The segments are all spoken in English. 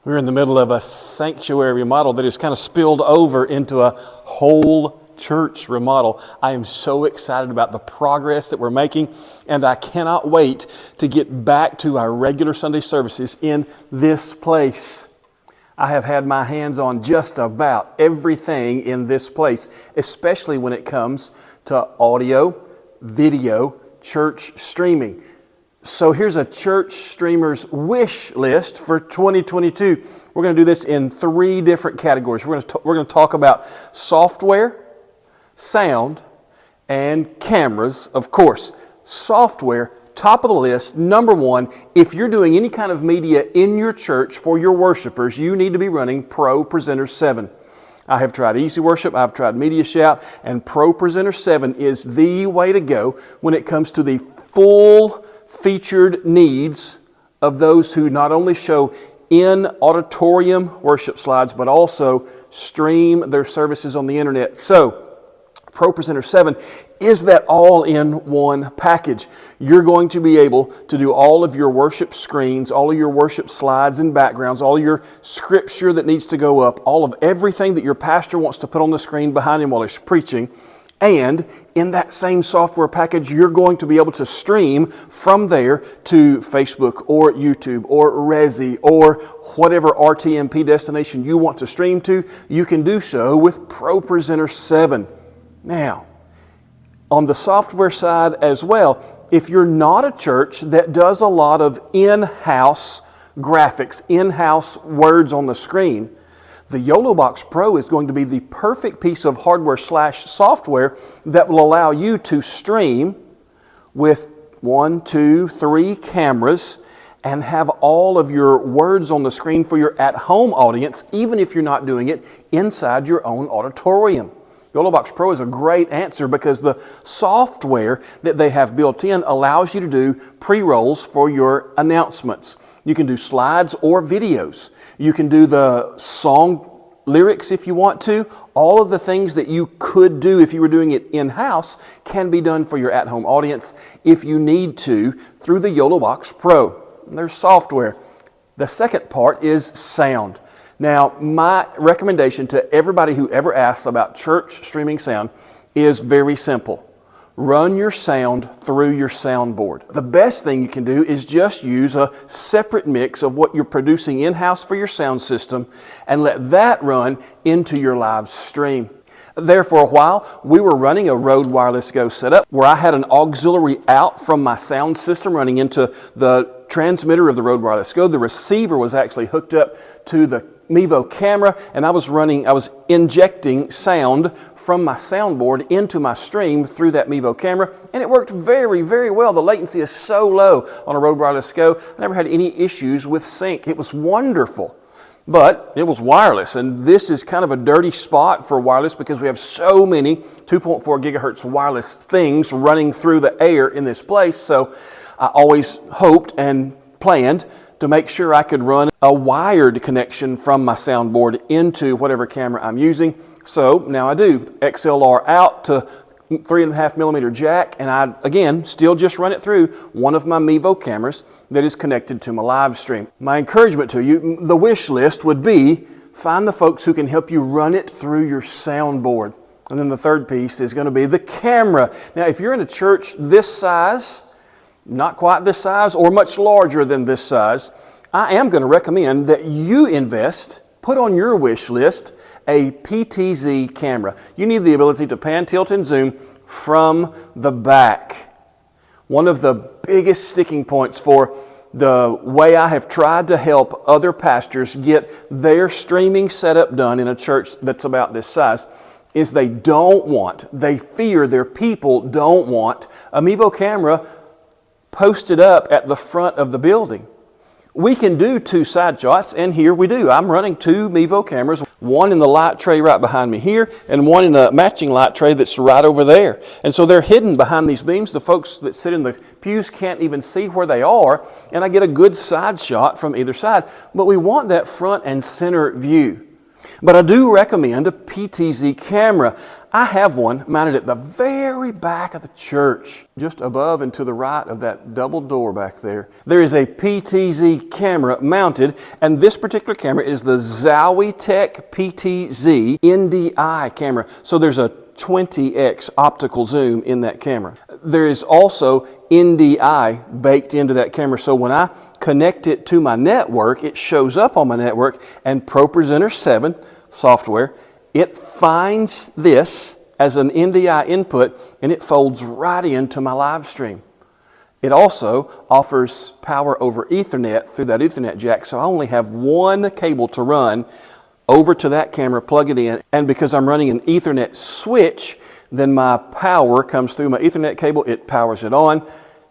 We're in the middle of a sanctuary remodel that has kind of spilled over into a whole church remodel. I am so excited about the progress that we're making, and I cannot wait to get back to our regular Sunday services in this place. I have had my hands on just about everything in this place, especially when it comes to audio, video, church streaming. So here's a church streamer's wish list for 2022. We're going to do this in 3 different categories. We're going to talk about software, sound, and cameras, of course. Software, top of the list, number 1. If you're doing any kind of media in your church for your worshipers, you need to be running Pro Presenter 7. I have tried Easy Worship, I've tried Media Shout, and Pro Presenter 7 is the way to go when it comes to the full featured needs of those who not only show in auditorium worship slides, but also stream their services on the internet. So, Pro Presenter 7 is that all-in-one package. You're going to be able to do all of your worship screens, all of your worship slides and backgrounds, all of your scripture that needs to go up, all of everything that your pastor wants to put on the screen behind him while he's preaching. And in that same software package, you're going to be able to stream from there to Facebook or YouTube or Resi or whatever RTMP destination you want to stream to. You can do so with Pro Presenter 7. Now, on the software side as well, if you're not a church that does a lot of in-house graphics, in-house words on the screen, the Mailbox Pro is going to be the perfect piece of hardware/software that will allow you to stream with 1, 2, 3 cameras and have all of your words on the screen for your at-home audience, even if you're not doing it inside your own auditorium. Mailbox Pro is a great answer because the software that they have built in allows you to do pre-rolls for your announcements. You can do slides or videos. You can do the song lyrics if you want to. All of the things that you could do if you were doing it in-house can be done for your at-home audience if you need to through the Mailbox Pro. There's software. The second part is sound. Now, my recommendation to everybody who ever asks about church streaming sound is very simple. Run your sound through your soundboard. The best thing you can do is just use a separate mix of what you're producing in-house for your sound system and let that run into your live stream. There for a while, we were running a Rode Wireless Go setup where I had an auxiliary out from my sound system running into the transmitter of the Rode Wireless Go. The receiver was actually hooked up to the Mevo camera, and I was injecting sound from my soundboard into my stream through that Mevo camera, and it worked very, very well. The latency is so low on a Rode Wireless Go. I never had any issues with sync. It was wonderful. But it was wireless, and this is kind of a dirty spot for wireless because we have so many 2.4 gigahertz wireless things running through the air in this place. So I always hoped and planned to make sure I could run a wired connection from my soundboard into whatever camera I'm using. So now I do. XLR out to 3.5 millimeter jack, and I, again, still just run it through one of my Mevo cameras that is connected to my live stream. My encouragement to you, the wish list would be find the folks who can help you run it through your soundboard. And then the third piece is going to be the camera. Now, if you're in a church this size, not quite this size, or much larger than this size, I am going to recommend that you put on your wish list a PTZ camera. You need the ability to pan, tilt, and zoom from the back. One of the biggest sticking points for the way I have tried to help other pastors get their streaming setup done in a church that's about this size is they fear their people don't want a Mevo camera posted up at the front of the building. We can do 2 side shots, and here we do. I'm running 2 Mevo cameras, one in the light tray right behind me here, and one in a matching light tray that's right over there. And so they're hidden behind these beams. The folks that sit in the pews can't even see where they are, and I get a good side shot from either side. But we want that front and center view. But I do recommend a PTZ camera. I have one mounted at the very back of the church, just above and to the right of that double door back there. There is a PTZ camera mounted, and this particular camera is the Zowie-Tech PTZ NDI camera. So there's a 20x optical zoom in that camera. There is also NDI baked into that camera, so when I connect it to my network, it shows up on my network, and ProPresenter 7 software, it finds this as an NDI input and it folds right into my live stream. It also offers power over Ethernet through that Ethernet jack, so I only have one cable to run over to that camera, plug it in, and because I'm running an Ethernet switch, then my power comes through my Ethernet cable, it powers it on,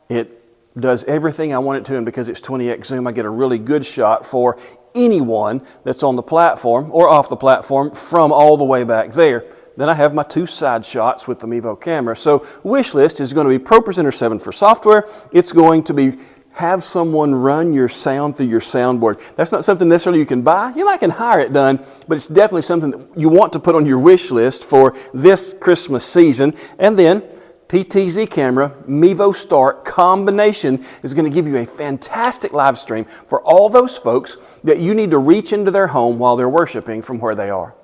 it does everything I want it to, and because it's 20x zoom, I get a really good shot for anyone that's on the platform or off the platform from all the way back there. Then I have my 2 side shots with the Mevo camera. So wish list is going to be ProPresenter 7 for software. It's going to be have someone run your sound through your soundboard. That's not something necessarily you can buy. You might can hire it done, but it's definitely something that you want to put on your wish list for this Christmas season. And then PTZ camera, Mevo Start combination is going to give you a fantastic live stream for all those folks that you need to reach into their home while they're worshiping from where they are.